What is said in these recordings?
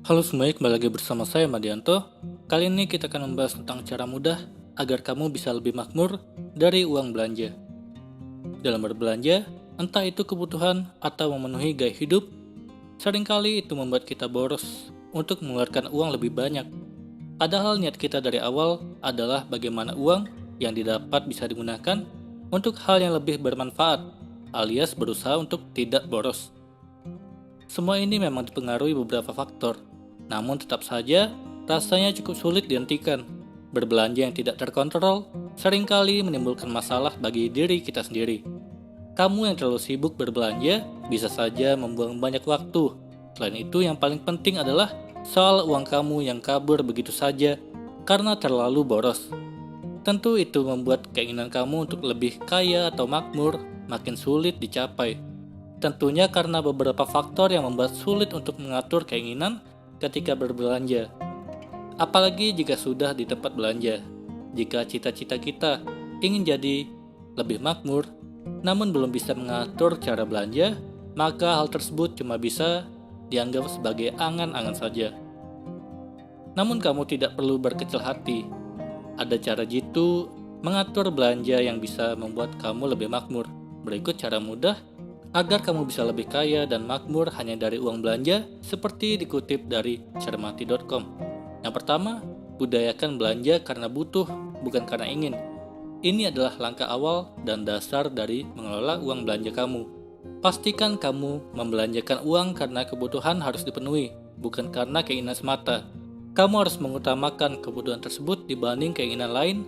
Halo semuanya, kembali lagi bersama saya Madianto. Kali ini kita akan membahas tentang cara mudah agar kamu bisa lebih makmur dari uang belanja. Dalam berbelanja, entah itu kebutuhan atau memenuhi gaya hidup, seringkali itu membuat kita boros untuk mengeluarkan uang lebih banyak. Padahal niat kita dari awal adalah bagaimana uang yang didapat bisa digunakan untuk hal yang lebih bermanfaat, alias berusaha untuk tidak boros. Semua ini memang dipengaruhi beberapa faktor, namun tetap saja rasanya cukup sulit dihentikan. Berbelanja yang tidak terkontrol seringkali menimbulkan masalah bagi diri kita sendiri. Kamu yang terlalu sibuk berbelanja bisa saja membuang banyak waktu. Selain itu, yang paling penting adalah soal uang kamu yang kabur begitu saja karena terlalu boros. Tentu itu membuat keinginan kamu untuk lebih kaya atau makmur makin sulit dicapai. Tentunya karena beberapa faktor yang membuat sulit untuk mengatur keinginan ketika berbelanja. Apalagi jika sudah di tempat belanja. Jika cita-cita kita ingin jadi lebih makmur, namun belum bisa mengatur cara belanja, maka hal tersebut cuma bisa dianggap sebagai angan-angan saja. Namun kamu tidak perlu berkecil hati. Ada cara jitu mengatur belanja yang bisa membuat kamu lebih makmur. Berikut cara mudah agar kamu bisa lebih kaya dan makmur hanya dari uang belanja, seperti dikutip dari cermati.com. Yang pertama, budayakan belanja karena butuh, bukan karena ingin. Ini adalah langkah awal dan dasar dari mengelola uang belanja kamu. Pastikan kamu membelanjakan uang karena kebutuhan harus dipenuhi, bukan karena keinginan semata. Kamu harus mengutamakan kebutuhan tersebut dibanding keinginan lain.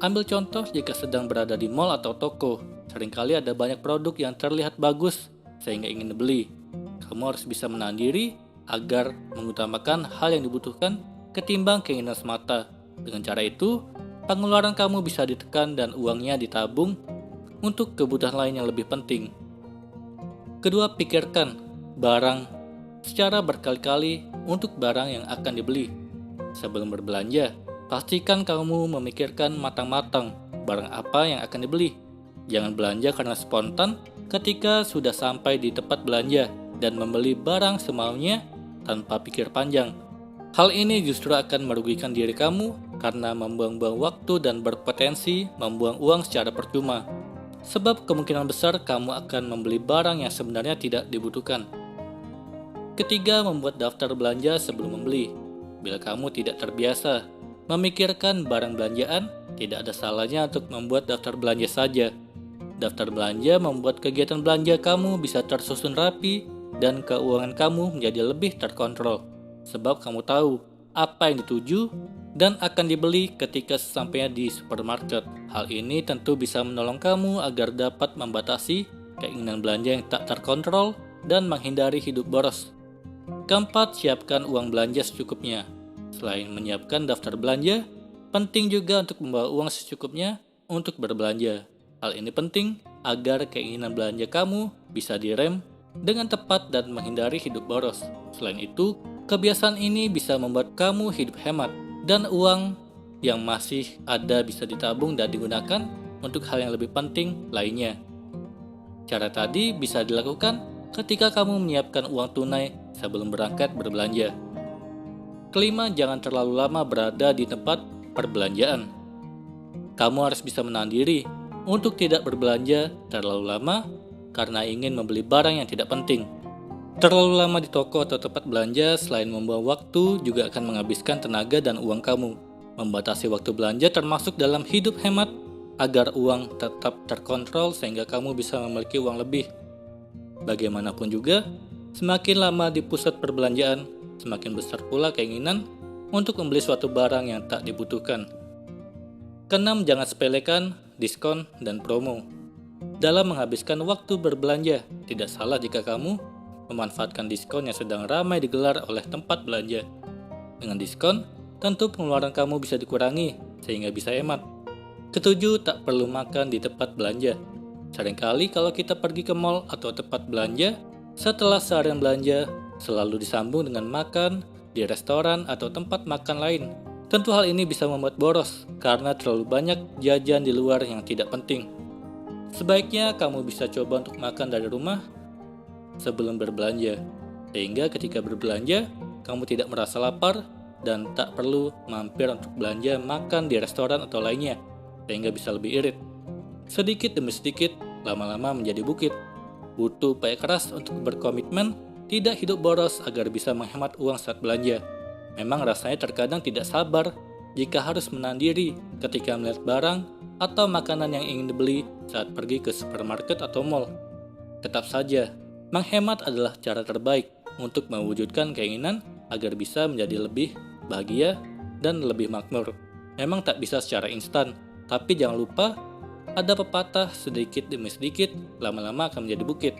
Ambil contoh jika sedang berada di mall atau toko. Seringkali ada banyak produk yang terlihat bagus sehingga ingin dibeli. Kamu harus bisa menahan diri agar mengutamakan hal yang dibutuhkan ketimbang keinginan semata. Dengan cara itu, pengeluaran kamu bisa ditekan dan uangnya ditabung untuk kebutuhan lain yang lebih penting. Kedua, pikirkan barang secara berkali-kali untuk barang yang akan dibeli. Sebelum berbelanja, pastikan kamu memikirkan matang-matang barang apa yang akan dibeli. Jangan belanja karena spontan ketika sudah sampai di tempat belanja dan membeli barang semaunya tanpa pikir panjang. Hal ini justru akan merugikan diri kamu karena membuang-buang waktu dan berpotensi membuang uang secara percuma. Sebab kemungkinan besar kamu akan membeli barang yang sebenarnya tidak dibutuhkan. Ketiga, membuat daftar belanja sebelum membeli. Bila kamu tidak terbiasa memikirkan barang belanjaan, tidak ada salahnya untuk membuat daftar belanja saja. Daftar belanja membuat kegiatan belanja kamu bisa tersusun rapi dan keuangan kamu menjadi lebih terkontrol. Sebab kamu tahu apa yang dituju dan akan dibeli ketika sesampainya di supermarket. Hal ini tentu bisa menolong kamu agar dapat membatasi keinginan belanja yang tak terkontrol dan menghindari hidup boros. Keempat, siapkan uang belanja secukupnya. Selain menyiapkan daftar belanja, penting juga untuk membawa uang secukupnya untuk berbelanja. Hal ini penting agar keinginan belanja kamu bisa direm dengan tepat dan menghindari hidup boros. Selain itu, kebiasaan ini bisa membuat kamu hidup hemat dan uang yang masih ada bisa ditabung dan digunakan untuk hal yang lebih penting lainnya. Cara tadi bisa dilakukan ketika kamu menyiapkan uang tunai sebelum berangkat berbelanja. Kelima, jangan terlalu lama berada di tempat perbelanjaan. Kamu harus bisa menahan diri untuk tidak berbelanja terlalu lama karena ingin membeli barang yang tidak penting. Terlalu lama di toko atau tempat belanja selain membuang waktu juga akan menghabiskan tenaga dan uang kamu. Membatasi waktu belanja termasuk dalam hidup hemat agar uang tetap terkontrol sehingga kamu bisa memiliki uang lebih. Bagaimanapun juga, semakin lama di pusat perbelanjaan, semakin besar pula keinginan untuk membeli suatu barang yang tak dibutuhkan. Keenam, jangan sepelekan diskon dan promo. Dalam menghabiskan waktu berbelanja, tidak salah jika kamu memanfaatkan diskon yang sedang ramai digelar oleh tempat belanja. Dengan diskon, tentu pengeluaran kamu bisa dikurangi sehingga bisa hemat. Ketujuh, tak perlu makan di tempat belanja. Seringkali kalau kita pergi ke mall atau tempat belanja, setelah seharian belanja, selalu disambung dengan makan di restoran atau tempat makan lain. Tentu hal ini bisa membuat boros karena terlalu banyak jajan di luar yang tidak penting. Sebaiknya kamu bisa coba untuk makan dari rumah sebelum berbelanja. Sehingga ketika berbelanja, kamu tidak merasa lapar dan tak perlu mampir untuk belanja makan di restoran atau lainnya, sehingga bisa lebih irit. Sedikit demi sedikit, lama-lama menjadi bukit. Butuh upaya keras untuk berkomitmen, tidak hidup boros agar bisa menghemat uang saat belanja. Memang rasanya terkadang tidak sabar jika harus menahan diri ketika melihat barang atau makanan yang ingin dibeli saat pergi ke supermarket atau mall. Tetap saja, menghemat adalah cara terbaik untuk mewujudkan keinginan agar bisa menjadi lebih bahagia dan lebih makmur. Memang tak bisa secara instan, tapi jangan lupa ada pepatah sedikit demi sedikit, lama-lama akan menjadi bukit.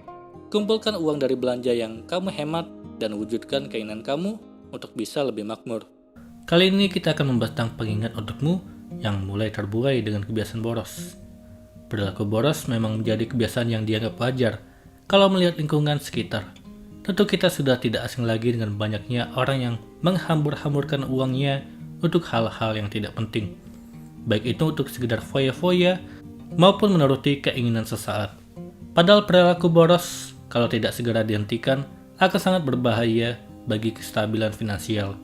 Kumpulkan uang dari belanja yang kamu hemat dan wujudkan keinginan kamu untuk bisa lebih makmur. Kali ini kita akan membahas tentang pengingat untukmu yang mulai terbuai dengan kebiasaan boros. Perilaku boros memang menjadi kebiasaan yang dianggap wajar kalau melihat lingkungan sekitar. Tentu kita sudah tidak asing lagi dengan banyaknya orang yang menghambur-hamburkan uangnya untuk hal-hal yang tidak penting. Baik itu untuk sekedar foya-foya maupun menuruti keinginan sesaat. Padahal perilaku boros kalau tidak segera dihentikan akan sangat berbahaya bagi kestabilan finansial.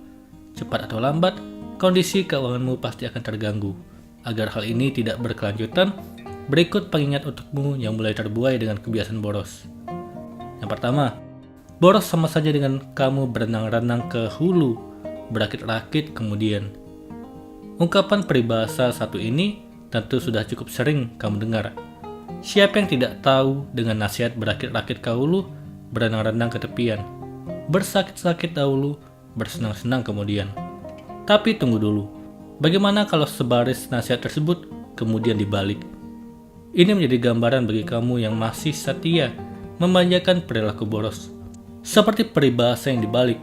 Cepat atau lambat, kondisi keuanganmu pasti akan terganggu. Agar hal ini tidak berkelanjutan, berikut pengingat untukmu yang mulai terbuai dengan kebiasaan boros. Yang pertama, boros sama saja dengan kamu berenang-renang ke hulu, berakit-rakit kemudian. Ungkapan peribahasa satu ini tentu sudah cukup sering kamu dengar. Siapa yang tidak tahu dengan nasihat berakit-rakit ke hulu, berenang-renang ke tepian, bersakit-sakit dahulu, bersenang-senang kemudian. Tapi tunggu dulu, bagaimana kalau sebaris nasihat tersebut kemudian dibalik? Ini menjadi gambaran bagi kamu yang masih setia memanjakan perilaku boros. Seperti peribahasa yang dibalik,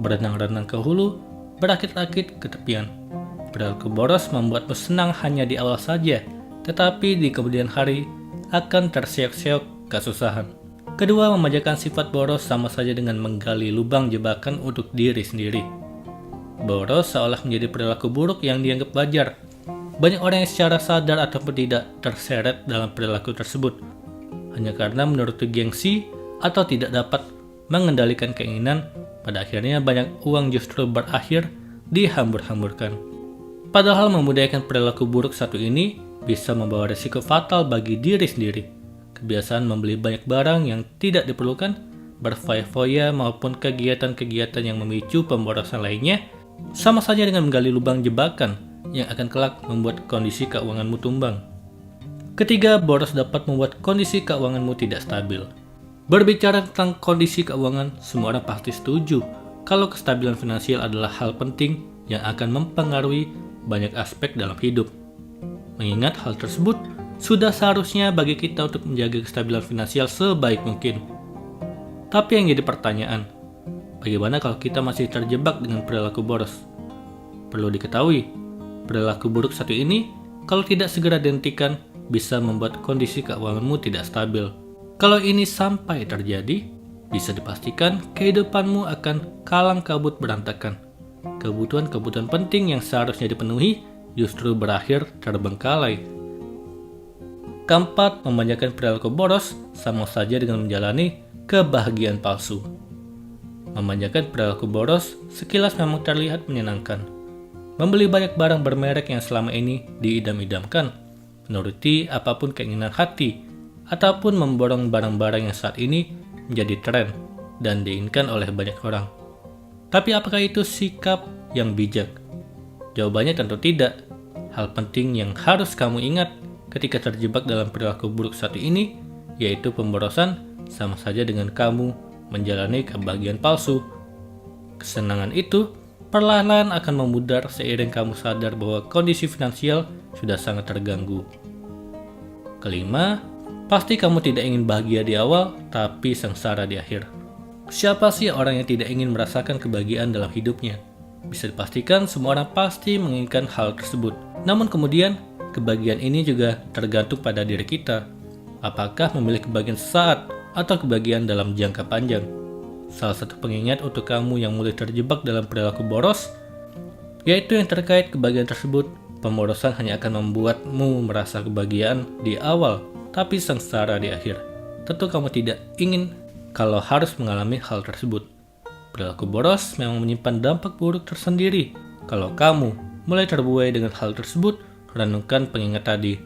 berenang-renang ke hulu, berakit-rakit ke tepian. Perilaku boros membuatmu senang hanya di awal saja, tetapi di kemudian hari akan terseok-seok kesusahan. Kedua, memanjakan sifat boros sama saja dengan menggali lubang jebakan untuk diri sendiri. Boros seolah menjadi perilaku buruk yang dianggap wajar. Banyak orang yang secara sadar ataupun tidak terseret dalam perilaku tersebut, hanya karena menuruti gengsi atau tidak dapat mengendalikan keinginan. Pada akhirnya banyak uang justru berakhir dihambur-hamburkan. Padahal memudahkan perilaku buruk satu ini bisa membawa risiko fatal bagi diri sendiri. Kebiasaan membeli banyak barang yang tidak diperlukan, berfoya-foya maupun kegiatan-kegiatan yang memicu pemborosan lainnya, sama saja dengan menggali lubang jebakan yang akan kelak membuat kondisi keuanganmu tumbang. Ketiga, boros dapat membuat kondisi keuanganmu tidak stabil. Berbicara tentang kondisi keuangan, semua orang pasti setuju kalau kestabilan finansial adalah hal penting yang akan mempengaruhi banyak aspek dalam hidup. Mengingat hal tersebut, sudah seharusnya bagi kita untuk menjaga kestabilan finansial sebaik mungkin. Tapi yang jadi pertanyaan, bagaimana kalau kita masih terjebak dengan perilaku boros? Perlu diketahui, perilaku buruk satu ini, kalau tidak segera dihentikan, bisa membuat kondisi keuanganmu tidak stabil. Kalau ini sampai terjadi, bisa dipastikan kehidupanmu akan kalang kabut berantakan. Kebutuhan-kebutuhan penting yang seharusnya dipenuhi justru berakhir terbengkalai. Keempat, memanjakan perilaku boros sama saja dengan menjalani kebahagiaan palsu. Memanjakan perilaku boros sekilas memang terlihat menyenangkan. Membeli banyak barang bermerek yang selama ini diidam-idamkan, menuruti apapun keinginan hati, ataupun memborong barang-barang yang saat ini menjadi tren dan diinginkan oleh banyak orang. Tapi apakah itu sikap yang bijak? Jawabannya tentu tidak. Hal penting yang harus kamu ingat ketika terjebak dalam perilaku buruk satu ini, yaitu pemborosan sama saja dengan kamu menjalani kebahagiaan palsu. Kesenangan itu perlahan-lahan akan memudar seiring kamu sadar bahwa kondisi finansial sudah sangat terganggu. Kelima, pasti kamu tidak ingin bahagia di awal, tapi sengsara di akhir. Siapa sih orang yang tidak ingin merasakan kebahagiaan dalam hidupnya? Bisa dipastikan semua orang pasti menginginkan hal tersebut. Namun kemudian, kebahagiaan ini juga tergantung pada diri kita. Apakah memilih kebahagiaan sesaat atau kebahagiaan dalam jangka panjang? Salah satu pengingat untuk kamu yang mulai terjebak dalam perilaku boros, yaitu yang terkait kebahagiaan tersebut, pemborosan hanya akan membuatmu merasa kebahagiaan di awal, tapi sengsara di akhir. Tentu kamu tidak ingin kalau harus mengalami hal tersebut. Perilaku boros memang menyimpan dampak buruk tersendiri. Kalau kamu mulai terbuai dengan hal tersebut, renungkan pengingat tadi.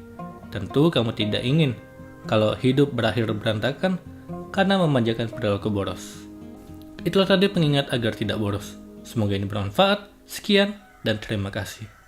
Tentu kamu tidak ingin kalau hidup berakhir berantakan karena memanjakan perilaku boros. Itulah tadi pengingat agar tidak boros. Semoga ini bermanfaat. Sekian dan terima kasih.